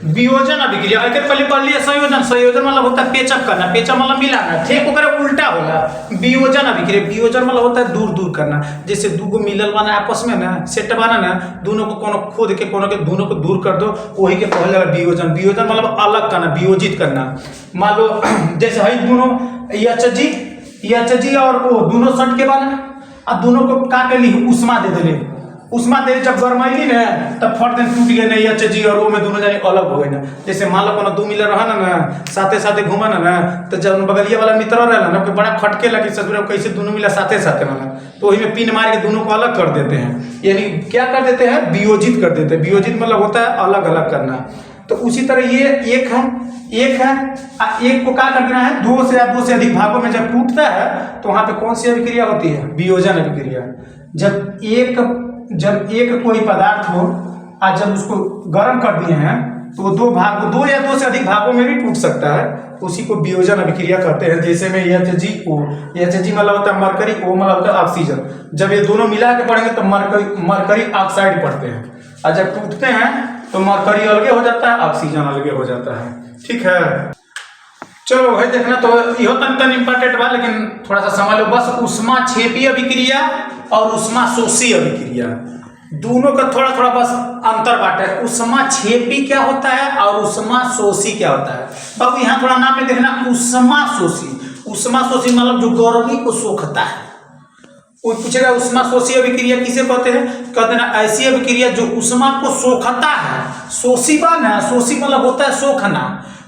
वियोजन अभिक्रिया एक पहले पढ़ लिया संयोजन। संयोजन मतलब होता है पेचअप करना, पेचअप मतलब मिलाना, ठीक ओकरे उल्टा होला वियोजन अभिक्रिया। वियोजन मतलब होता है दूर दूर करना, जैसे दूगो मिलल बना आपस में ना, सेट बना ना, दोनों को कोनो खोद के कोनो के दोनों को दूर कर दो, वही के कहल जाला वियोजन। वियोजन मतलब अलग करना, वियोजित करना। मान लो जैसे है दोनों एच जी और वो दोनों सट के बना, अब दोनों को का के ली उष्मा दे देले, उष्मा दे जब गरमैली ना तब फट देन टूट गए ना एच जी और वो में दोनों जाने अलग हो गए ना। जैसे मान लो कोनो दो मिलर रहा ना साथे साथे घूमा ना तो जब बगलिया वाला मित्र रहला ना बड़ा खटके लगी ससुर कैसे दोनों मिला साथे साथे वाला, तो वही में पिन मार के दोनों को अलग कर देते हैं, यानी क्या कर देते हैं, वियोजित कर देते हैं। वियोजित मतलब होता है अलग अलग करना। तो उसी तरह ये एक है एक को क्या कर देना है, दो से या दो से अधिक भागों में जब टूटता है तो वहां पे कौन सी अभिक्रिया होती है, वियोजन अभिक्रिया। जब एक कोई पदार्थ हो और जब उसको गर्म कर दिए हैं तो दो या दो से अधिक भागों में भी टूट सकता है, उसी को वियोजन अभिक्रिया कहते हैं। जैसे में एच जी मतलब होता है मरकरी, ओ मतलब होता है ऑक्सीजन। जब ये दोनों मिला के पढ़ेंगे तो मरकरी ऑक्साइड पढ़ते हैं, और जब टूटते हैं तो मरकरी अलगे हो जाता है, ऑक्सीजन अलगे हो जाता है। ठीक है, चलो भाई देखना तो यह तन इंपॉर्टेंट बा, लेकिन थोड़ा सा समझ लो बस। उष्मा क्षेपी अभिक्रिया और उष्मा शोषी अभिक्रिया दोनों का थोड़ा थोड़ा बस अंतर बांटे। उष्मा क्षेपी क्या होता है और उष्मा शोषी क्या होता है। बाबू यहाँ थोड़ा नाम में देखना, उष्मा शोषी मतलब जो गर्मी को सोखता है। कोई पूछेगा उष्मा शोषी अभिक्रिया किसे कहते हैं, कहते हैं ऐसी अभिक्रिया जो उष्मा को सोखता है। शोषी बा ना, शोषी मतलब होता है सोखना,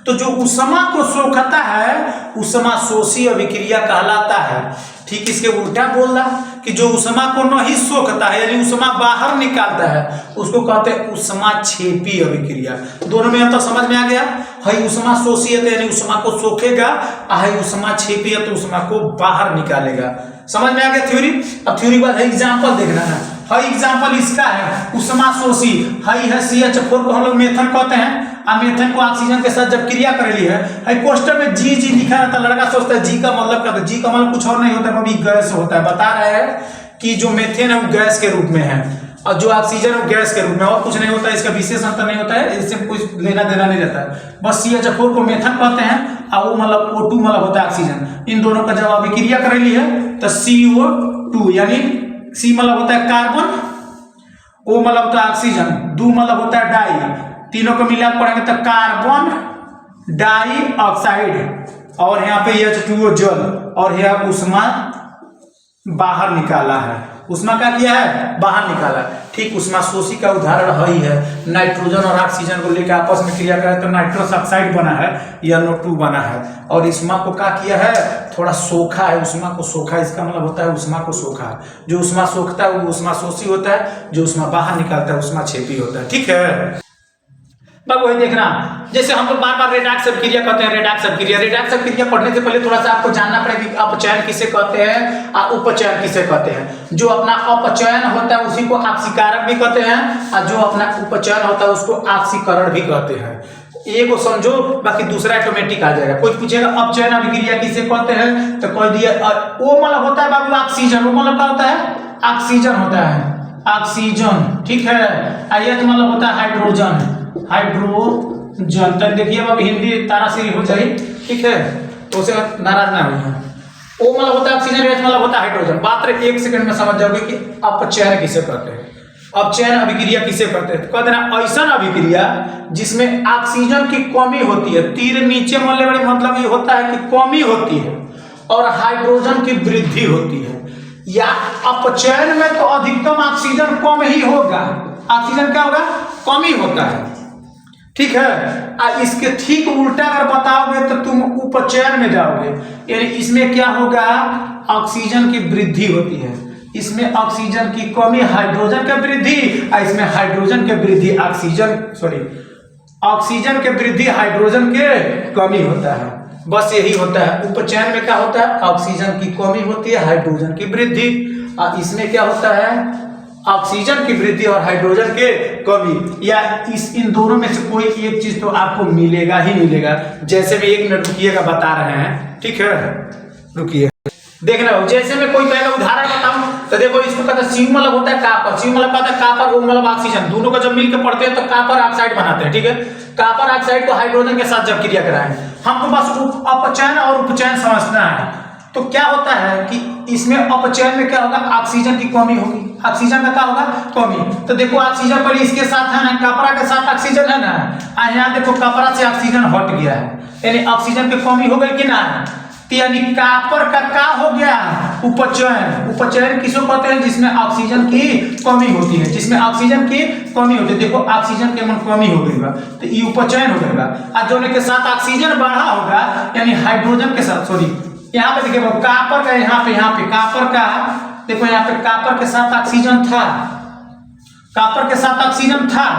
तो जो उष्मा को सोखता है उष्मा शोषी अभिक्रिया कहलाता है। ठीक इसके उल्टा बोल रहा कि जो उष्मा को नहीं सोखता है यानी उष्मा बाहर निकालता है उसको कहते हैं उष्मा क्षेपी अभिक्रिया। दोनों में अंतर समझ में आ गया। है उष्मा शोषी है यानी उष्मा को सोखेगा, है उष्मा क्षेपी है तो उष्मा को बाहर निकालेगा। समझ में आ गया थ्योरी। अब थ्योरी के बाद एग्जाम्पल देखना है। एग्जाम्पल इसका है उष्मा शोषी है CH4 को हम लोग मेथन कहते हैं। अब मेथन को ऑक्सीजन के साथ जब क्रिया करेली है क्वेश्चन में जी लिखा रहता है, लड़का सोचता है जी का मतलब क्या होता है। जी का मतलब कुछ और नहीं होता है, अभी गैस होता है। बता रहे हैं कि जो मेथेन है वो गैस के रूप में है और जो ऑक्सीजन है वो गैस के रूप में, और कुछ नहीं होता है। इसका विशेष अंतर नहीं होता है, इससे कुछ लेना देना नहीं रहता है। बस CH4 को मेथन कहते हैं और वो मतलब O2 मतलब होता है ऑक्सीजन। इन दोनों का जब अभिक्रिया करेली है तो CO2 यानी C मतलब होता है कार्बन, O मतलब होता है ऑक्सीजन, दो मतलब होता है डाई, तीनों को मिला पढ़ेंगे तो कार्बन डाई ऑक्साइड, और यहाँ पे H2O जल, और यहाँ उष्मा बाहर निकाला है। उष्मा का किया है, बाहर निकाला। ठीक उष्मा शोषी का उदाहरण ही है, नाइट्रोजन और ऑक्सीजन को लेकर आपस में क्रिया करें तो नाइट्रस ऑक्साइड बना है या NO2 बना है। और उष्मा को क्या किया है, थोड़ा सोखा है, उष्मा को सोखा, इसका मतलब होता है उष्मा को सोखा। जो उष्मा सोखता है वो उष्मा शोषी होता है, जो उष्मा बाहर निकालता है उष्मा क्षेपी होता है। ठीक है बाबू वही देखना, जैसे हम लोग बार बार रेडॉक्स अभिक्रिया कहते हैं। रेडॉक्स अभिक्रिया पढ़ने से पहले थोड़ा सा आपको जानना पड़ेगा कि अपचयन किसे कहते हैं और उपचयन किसे कहते हैं। जो अपना अपचयन होता है उसी को ऑक्सीकारक भी कहते हैं, और जो अपना उपचयन होता है उसको ऑक्सीकरण भी कहते हैं। एक को समझो बाकी दूसरा ऑटोमेटिक आ जाएगा। कोई पूछेगा अपचयन अभिक्रिया किसे कहते हैं तो कह दिया वो मतलब होता है बाबू ऑक्सीजन। वो मतलब क्या होता है, ऑक्सीजन होता है, ऑक्सीजन। ठीक है, H मतलब होता है हाइड्रोजन, तक देखिए अब हिंदी ताराश्री हो जाए। ठीक है, तो उसे नाराज ना हो। ओ मतलब होता है ऑक्सीजन, H मतलब होता है हाइड्रोजन। मात्र 1 सेकंड में समझ जाओगे कि अपचयन किसे कहते हैं, अपचयन अभिक्रिया किसे कहते हैं। कहते हैं ऐसा अभिक्रिया जिसमें ऑक्सीजन की कमी होती है, तीर नीचे मरने वाली मतलब ये होता है कि कमी होती है, और हाइड्रोजन की वृद्धि होती है। या अपचयन में तो अधिकतम ऑक्सीजन कम ही होगा, ऑक्सीजन क्या होगा, कमी होता है। ठीक है, इसके ठीक उल्टा अगर बताओगे तो तुम उपचयन में जाओगे, यानी इसमें क्या होगा, ऑक्सीजन की वृद्धि होती है, इसमें ऑक्सीजन की कमी, हाइड्रोजन की वृद्धि, इसमें हाइड्रोजन की वृद्धि ऑक्सीजन के वृद्धि, हाइड्रोजन के कमी होता है। बस यही होता है। उपचयन में क्या होता है, ऑक्सीजन की कमी होती है, हाइड्रोजन की वृद्धि, और इसमें क्या होता है, ऑक्सीजन की वृद्धि और हाइड्रोजन के कमी। या इन दोनों में से कोई एक चीज तो आपको मिलेगा ही मिलेगा। जैसे भी 1 मिनट रुकिएगा, बता रहे हैं। ठीक है, रुकिए देखना। जैसे मैं कोई पहले उदाहरण बताऊं, तो देखो इसको कहते हैं सी मतलब होता है कापर, सी मतलब कहता है कापर, ओ मतलब ऑक्सीजन, दोनों को जब मिलकर पढ़ते हैं तो कापर ऑक्साइड बनाते हैं। ठीक है, कापर ऑक्साइड को हाइड्रोजन के साथ जब क्रिया कराएं, हमको बस अपचयन और उपचयन समझना है। तो क्या होता है कि इसमें अपचयन में क्या होगा, ऑक्सीजन की कमी होगी, ऑक्सीजन का क्या होगा, कमी। तो देखो ऑक्सीजन पहले इसके साथ है ना, कपड़ा के साथ ऑक्सीजन है ना, यहाँ देखो कपड़ा से ऑक्सीजन हट गया है, यानी ऑक्सीजन की कमी हो गई कि ना। तो यानी कापर का हो गया उपचयन। उपचयन किसको कहते हैं, जिसमें ऑक्सीजन की कमी होती है, जिसमें ऑक्सीजन की कमी होती है। देखो ऑक्सीजन की कमी हो गई बा तो ये उपचयन हो गई बा, और जोने के साथ ऑक्सीजन बढ़ा होगा यानी हाइड्रोजन के साथ, सॉरी यहाँ पे देखिए कापर का, यहाँ पे कापर का, देखो यहाँ पे कापर के साथ ऑक्सीजन था, कापर के साथ ऑक्सीजन था,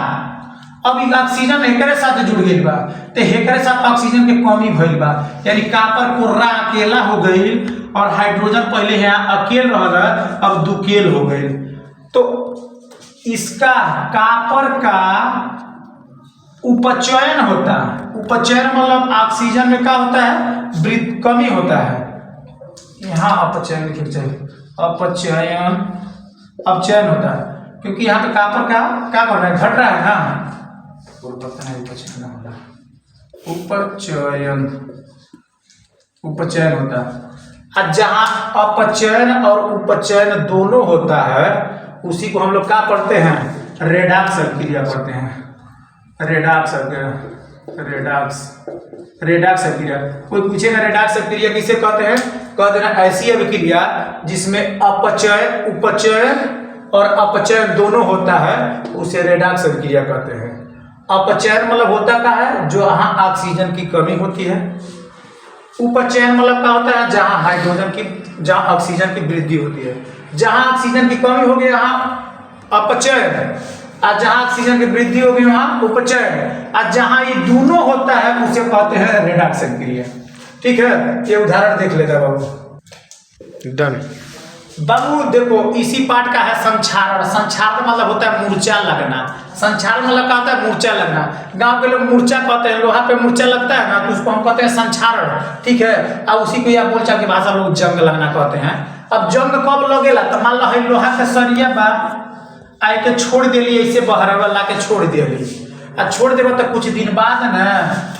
अब ये ऑक्सीजन हेकरे साथ जुड़ गई बा तो हेकरे साथ ऑक्सीजन के कमी भइल बा, यानी कापर कोर्रा अकेला हो गई और हाइड्रोजन पहले यहाँ अकेल रहा अब दुकेल हो गई। तो इसका कापर का उपचयन होता है, उपचयन मतलब ऑक्सीजन में क्या होता है, कमी होता है। यहाँ अपचयन लिखना चाहिए, अपचयन, अपचयन होता है क्योंकि यहाँ पे कापर का क्या कर रहा है, घट रहा है ना, उपचयन, उपचयन होता है। और जहाँ अपचयन और उपचयन दोनों होता है उसी को हम लोग क्या पढ़ते हैं, रेडॉक्स क्रिया पढ़ते हैं, रेडॉक्स रेडॉक्स अभिक्रिया। कोई पूछेगा रेडॉक्स अभिक्रिया किसे कहते हैं, कह देना ऐसी अभिक्रिया जिसमें अपचयन, उपचयन और अपचयन दोनों होता है उसे रेडॉक्स अभिक्रिया कहते हैं। अपचयन मतलब होता क्या है, जो यहाँ ऑक्सीजन की कमी होती है। उपचयन मतलब क्या होता है, जहाँ हाइड्रोजन की, जहाँ ऑक्सीजन की वृद्धि होती है। जहाँ ऑक्सीजन की कमी होगी यहाँ अपचयन, और जहाँ ऑक्सीजन की वृद्धि होगी वहाँ उपचयन, और जहाँ ये दोनों होता है उसे कहते हैं रेडॉक्स अभिक्रिया। ठीक है, ये उदाहरण देख लेगा बाबू। डन बाबू, देखो इसी पार्ट का है संक्षारण। संक्षारण मतलब होता है मूर्छा लगना। संक्षारण मतलब क्या होता है, मूर्छा लगना। गांव के लोग मूर्छा कहते हैं, लोहा पे मूर्छा लगता है ना तो उसको हम कहते हैं संक्षारण। ठीक है, और उसी को या बोलचाल की भाषा लोग जंग लगना कहते हैं। अब जंग कब लगेला, तो मान लो लोहा के सरिया बा आए के छोड़ दिली, ऐसे बहरवा ला के छोड़ दिली, और छोड़ देगा तो कुछ दिन बाद ना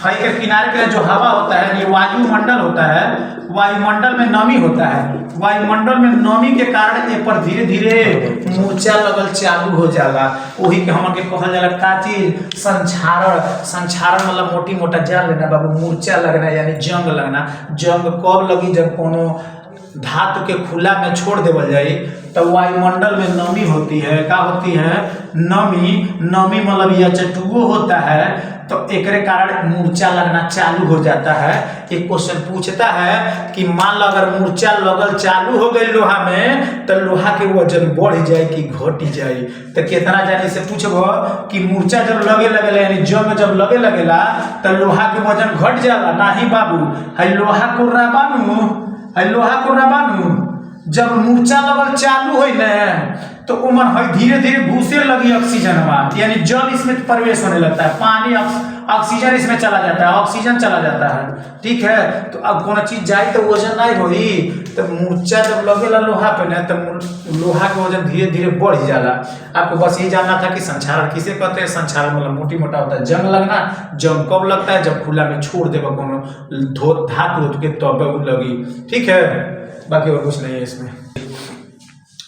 हई के किनारे के जो हवा होता है, ये वायुमंडल होता है, वायुमंडल में नमी होता है, वायुमंडल में नमी के कारण ये पर धीरे धीरे मूर्छा लगल चालू हो जाला। वही के हमन के कहल जाला का चीज, संक्षारण। संक्षारण मतलब मोटी मोटा जान लेना बाबू, मूर्छा लगना यानी जंग लगना। जंग कब लगी, जब कोनो धातु के खुला में छोड़ देवल जाए तो वायुमंडल में नमी होती है। क्या होती है, नमी। नमी मतलब H2O होता है, तो एक कारण मूर्छा लगना चालू हो जाता है। एक क्वेश्चन पूछता है कि मान लो अगर मूर्छा लगल चालू हो गई लोहा में तो लोहा के वजन बढ़ जाए कि घट जाए, तो कितना जाने से पूछबो कि मूर्छा जब लगे लगेला यानी जंग जब लगे लगेला तो लोहा के वजन घट जाला। नहीं बाबू, है लोहा को राबानू, लोहा को रबानू जब मूर्छा लगल चालू हो न तो उमर है धीरे धीरे घुसे लगी ऑक्सीजन, यानी जल इसमें प्रवेश होने लगता है, पानी ऑक्सीजन इसमें चला जाता है, ऑक्सीजन चला जाता है। ठीक है, तो अब कौन चीज जाए तो वजन नहीं होई, तो मूर्छा जब लगेला लोहा पे न तो लोहा के वजन धीरे धीरे बढ़ जाला। आपको बस ये जानना था कि संक्षारण किसे कहते हैं। संक्षारण मतलब मोटी मोटा होता है जंग लगना। जंग कब लगता है, जब खुला में छोड़ देगा कोनो धातु के तब लगी। ठीक है, बाकी और कुछ नहीं है इसमें।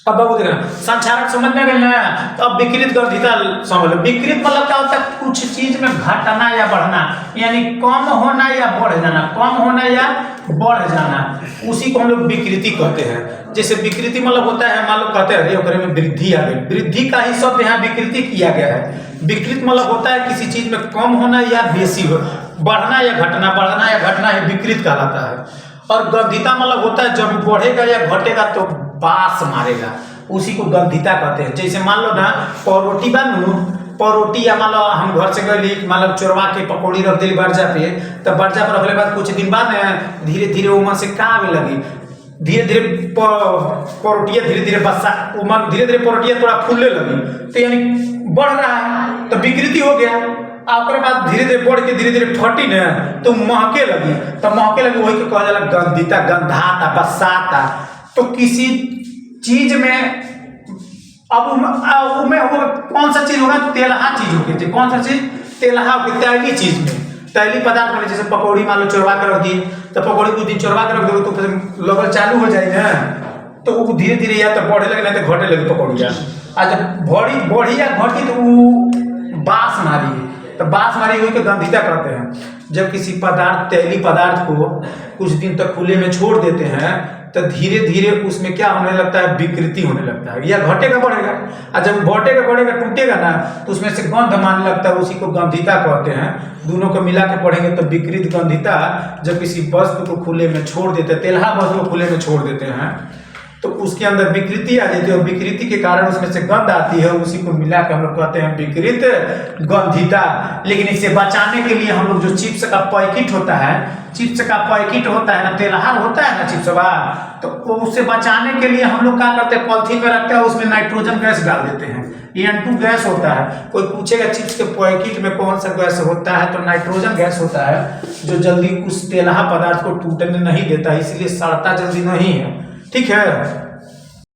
अब बाबू देखना, संक्षारण समझ में गए ना, तो अब विकृत गर्भिता समझ लो। विकृत मतलब क्या होता है, कुछ चीज में घटना या बढ़ना, यानी कम होना या बढ़ जाना, कम होना या बढ़ जाना, उसी को हम लोग विकृति कहते हैं। जैसे विकृति मतलब होता है, मान लो कहते हैं अरे ओकरे में वृद्धि आ गई, वृद्धि का ही शब्द यहाँ विकृति किया गया है। विकृत मतलब होता है किसी चीज में कम होना या बेसी हो, बढ़ना या घटना, बढ़ना या घटना ही विकृत कहलाता है। और गर्भिता मतलब होता है जब बढ़ेगा या घटेगा तो बास मारेगा, उसी को गर्भिता कहते हैं। जैसे मान लो ना परोटी बनू, परोटी या मान लो हम घर से गई, मान लो चोरवा के पकौड़ी रख दी बर्जा पे, तो बर्जा पर रखने बाद कुछ दिन बाद धीरे धीरे उमर से का आवे लगी, धीरे धीरे परोटिया धीरे धीरे बसा उमर, धीरे धीरे परोटिया थोड़ा फूलने लगी, तो यानी बढ़ रहा है, तो विकृति हो गया। आपके बाद धीरे धीरे बढ़ के धीरे धीरे फटी न तो महके लगी, तो महके लगी वही को कहा जाला गंधिता, गंधाता, बसाता। तो किसी चीज में अब वो कौन सा चीज होगा, तेलहा चीज होगी। कौन सा चीज? तेलहा होगी, तैली चीज में, तैली पदार्थ में। जैसे पकौड़ी मान लो चोरवा कर रख दिए, तो पकौड़ी कुछ दिन चोरवा कर रख दो तो फिर लगल चालू हो जाए ना, तो वो धीरे धीरे या तो बढ़े लगे नहीं तो घटे लगे पकौड़िया। आ जब बढ़ी या घटी तो वो बास मारी, तो बास मारी हुई के गंधिता करते हैं। जब किसी पदार्थ, तैली पदार्थ को कुछ दिन तक खुले में छोड़ देते हैं तो धीरे धीरे उसमें क्या होने लगता है, विकृति होने लगता है, या घटेगा बढ़ेगा। और जब घटेगा बढ़ेगा टूटेगा ना तो उसमें से गंध मारने लगता है, उसी को गंधिता कहते हैं। दोनों को मिला के पढ़ेंगे तो विकृत गंधिता। जब किसी वस्तु को खुले में छोड़ देते हैं, तेलहा वस्तु को खुले में छोड़ देते हैं तो उसके अंदर विकृति आ जाती है, और विकृति के कारण उसमें से गंध आती है, उसी को मिला के हम लोग कहते हैं विकृत गंधिता। लेकिन इसे बचाने के लिए हम लोग जो चिप्स का पैकेट होता है, चिप्स का पैकेट होता है ना, तेलहा होता है ना चिप्सवा, तो उससे बचाने के लिए हम लोग क्या करते हैं, पॉलिथीन में रखते हैं, उसमें नाइट्रोजन गैस डाल देते हैं, N2 गैस होता है। कोई पूछेगा चिप्स के पैकेट में कौन सा गैस होता है, तो नाइट्रोजन गैस होता है, जो जल्दी उस तेलहा पदार्थ को टूटने नहीं देता, इसलिए सड़ता जल्दी नहीं है। ठीक है।